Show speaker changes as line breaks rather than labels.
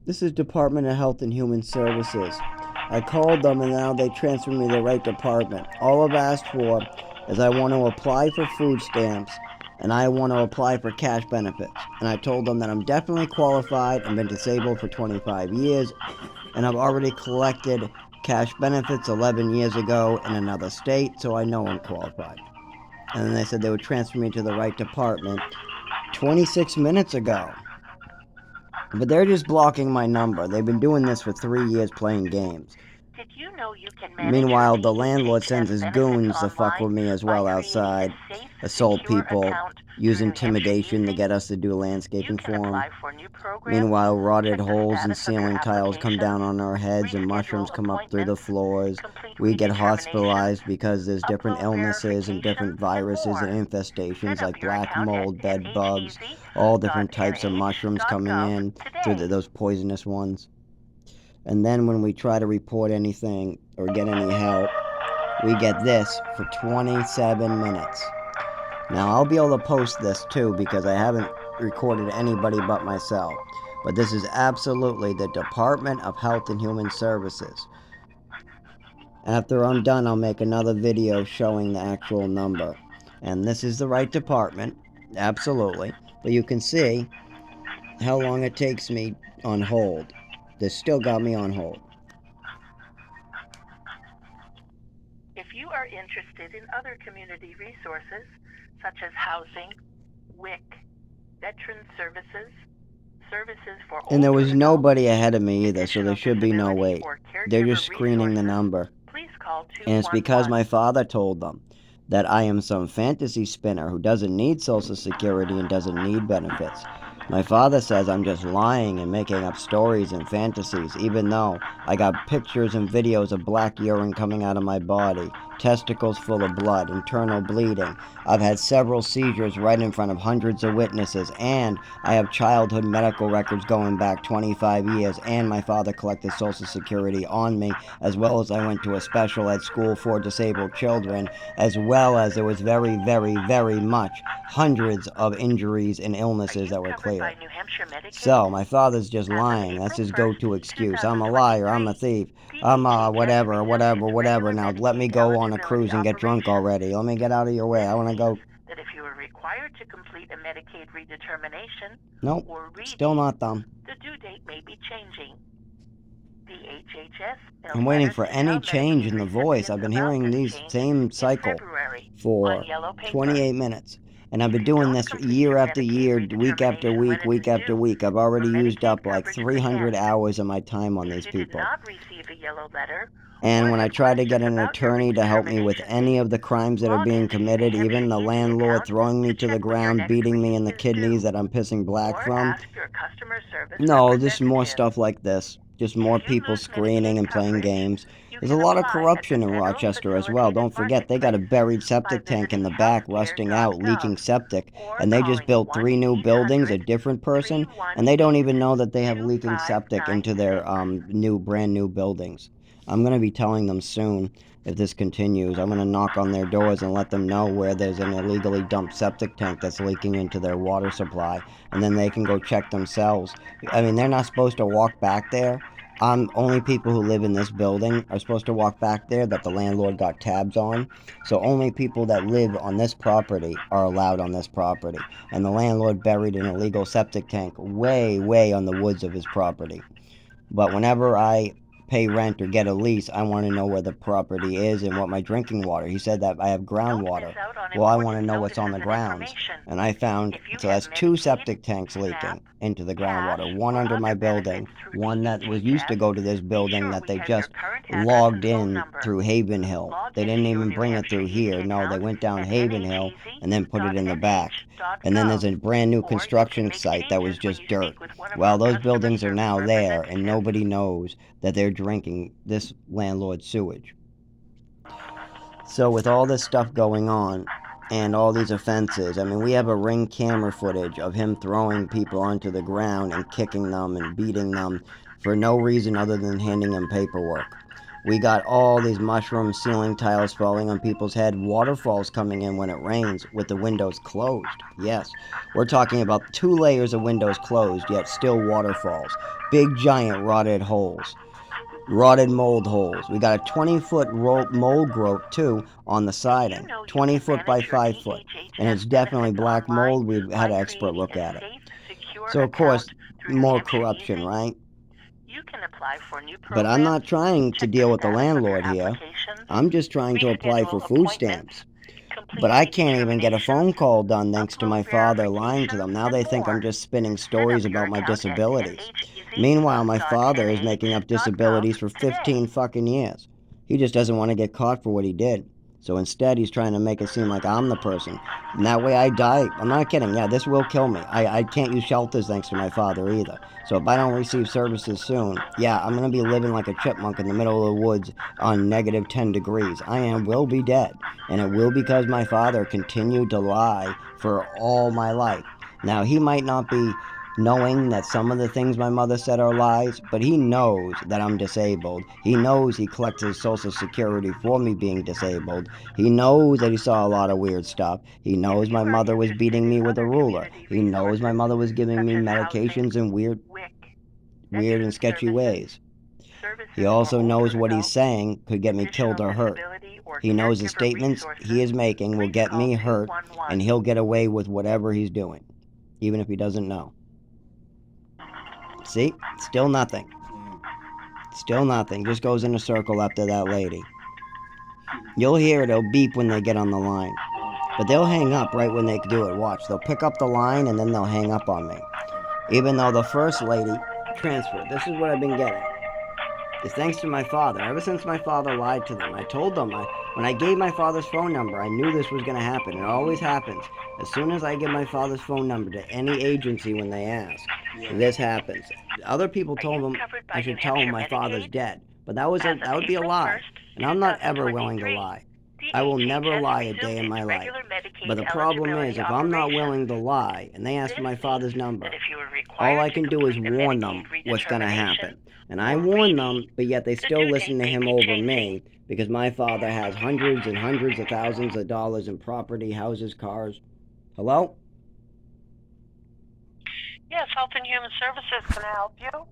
This is Department of Health and Human Services. I called them and now they transferred me to the right department. All I've asked for is I want to apply for food stamps and I want to apply for cash benefits. And I told them that I'm definitely qualified and been disabled for 25 years and I've already collected cash benefits 11 years ago in another state, so I know I'm qualified. And then they said they would transfer me to the right department 26 minutes ago. But they're just blocking my number. They've been doing this for 3 years playing games.
Did you know you can manage
Meanwhile,
your
the landlord sends his goons to fuck with me as
by
well
creating
outside,
a safe,
assault
secure
people,
account
use
through New Hampshire
intimidation to
Easy?
get us to do
You
landscaping
can
for them.
apply for new programs,
Meanwhile, rotted
check the
holes in
status of your
ceiling tiles come
application,
down on our heads and mushrooms
reschedule
come up through the
appointments,
floors.
complete
We get
redeterminations,
hospitalized because there's different
upload
illnesses and different
verifications, and
viruses and
more.
infestations
Set up
like
your
black
account at
mold, bed bugs, all different types of mushrooms coming
nhs.nh.gov
in through
today.
those poisonous ones. And then when we try to report anything or get any help, we get this for 27 minutes. Now, I'll be able to post this too because I haven't recorded anybody but myself. But this is absolutely the Department of Health and Human Services. After I'm done, I'll make another video showing the actual number. And this is the right department, absolutely. But you can see how long it takes me on hold. This still got me on hold.
If you are interested in other community resources, such as housing, WIC, veteran services, services for
And there was
older
nobody
adults,
ahead of me either, so there
additional
should be no
disability
wait.
or
They're
caregiver
just screening the
resources,
number.
please call
And it's because
211.
my father told them that I am some fantasy spinner who doesn't need Social Security and doesn't need benefits. My father says I'm just lying and making up stories and fantasies, even though I got pictures and videos of black urine coming out of my body, testicles full of blood, internal bleeding. I've had several seizures right in front of hundreds of witnesses, and I have childhood medical records going back 25 years, and my father collected Social Security on me, as well as I went to a special ed school for disabled children, as well as there was very, very, very much hundreds of injuries and illnesses that were clear. So my father's just lying. That's his go-to excuse. I'm a liar. I'm a thief. I'm whatever, whatever, whatever. Now let me go on a cruise and get drunk already. Let me get out of your way. I want to go.
That if you are required to complete a Medicaid redetermination
Nope,
or
still not them.
the due date may be changing. DHHS
I'm waiting for any change in the voice. I've been hearing these same cycle for 28 minutes. And I've been doing this year after year, week after week, week after week. I've already used up like 300 hours of my time on these people. And when I try to get an attorney to help me with any of the crimes that are being committed, even the landlord throwing me to the ground, beating me in the kidneys that I'm pissing black from, no, just more stuff like this. Just more people screening and playing games. There's a lot of corruption in Rochester as well. Don't forget, they got a buried septic tank in the back, rusting out, leaking septic. And they just built 3 new buildings, a different person, and they don't even know that they have leaking septic into their brand new buildings. I'm going to be telling them soon if this continues. I'm going to knock on their doors and let them know where there's an illegally dumped septic tank that's leaking into their water supply, and then they can go check themselves. I mean, they're not supposed to walk back there. Only people who live in this building are supposed to walk back there that the landlord got tabs on. So only people that live on this property are allowed on this property. And the landlord buried an illegal septic tank way, way on the woods of his property. But whenever I pay rent or get a lease, I want to know where the property is and what my drinking water. He said that I have groundwater. Well, I want to know what's on the grounds. And I found, so that's 2 septic tanks leaking into the groundwater. One under my building, one that was used to go to this building that they just logged in through Haven Hill. They didn't even bring it through here. No, they went down Haven Hill and then put it in the back. And then there's a brand new construction site that was just dirt. Well, those buildings are now there, and nobody knows that they're drinking this landlord's sewage. So with all this stuff going on, and all these offenses, I mean, we have a Ring camera footage of him throwing people onto the ground and kicking them and beating them for no reason other than handing them paperwork. We got all these mushroom ceiling tiles falling on people's head, waterfalls coming in when it rains with the windows closed. Yes, we're talking about 2 layers of windows closed, yet still waterfalls. Big giant rotted holes. Rotted mold holes. We got a 20-foot mold growth too on the siding. 20 foot by 5 foot. And it's definitely black mold. We've had an expert look at it. So of course, more corruption, right?
You can apply for new
But I'm not trying to
check
deal
the
with the
status of your
landlord here.
applications,
I'm just trying to apply for
reschedule
food
appointments,
stamps.
complete
But I
any
can't even get a phone
determinations,
call done thanks to my
upload
father lying to them.
verifications,
Now they
and
think I'm
more.
just spinning
Set up
stories
your
about my
account at
disabilities. Meanwhile, my father is making up disabilities for 15
dhs.gov
fucking years. He just doesn't want to get caught for what he did. So instead, he's trying to make it seem like I'm the person. And that way I die. I'm not kidding. Yeah, this will kill me. I can't use shelters thanks to my father either. So if I don't receive services soon, yeah, I'm going to be living like a chipmunk in the middle of the woods on negative 10 degrees. Will be dead. And it will because my father continued to lie for all my life. Now, he might not be knowing that some of the things my mother said are lies, but he knows that I'm disabled. He knows he collected Social Security for me being disabled. He knows that he saw a lot of weird stuff. He knows my mother was beating me with a ruler. He knows my mother was giving me medications in weird and sketchy ways. He also knows what he's saying could get me killed or hurt. He knows the statements he is making will get me hurt, and he'll get away with whatever he's doing, even if he doesn't know. See? Still nothing. Still nothing. Just goes in a circle after that lady. You'll hear it. It'll beep when they get on the line. But they'll hang up right when they do it. Watch. They'll pick up the line and then they'll hang up on me. Even though the first lady transferred. This is what I've been getting. It's thanks to my father. Ever since my father lied to them, I told them, when I gave my father's phone number, I knew this was going to happen. It always happens. As soon as I give my father's phone number to any agency when they ask, this happens. Other people told them I should tell them my father's dead, but that would be a lie, and I'm not ever willing to lie. I will never lie a day in my life. But the problem is, if I'm not willing to lie and they ask for my father's number, all I can do is warn them what's going to happen. And I warn them, but yet they still listen to him over me because my father has hundreds and hundreds of thousands of dollars in property, houses, cars. Hello?
Yes, Health and Human Services, can I help you?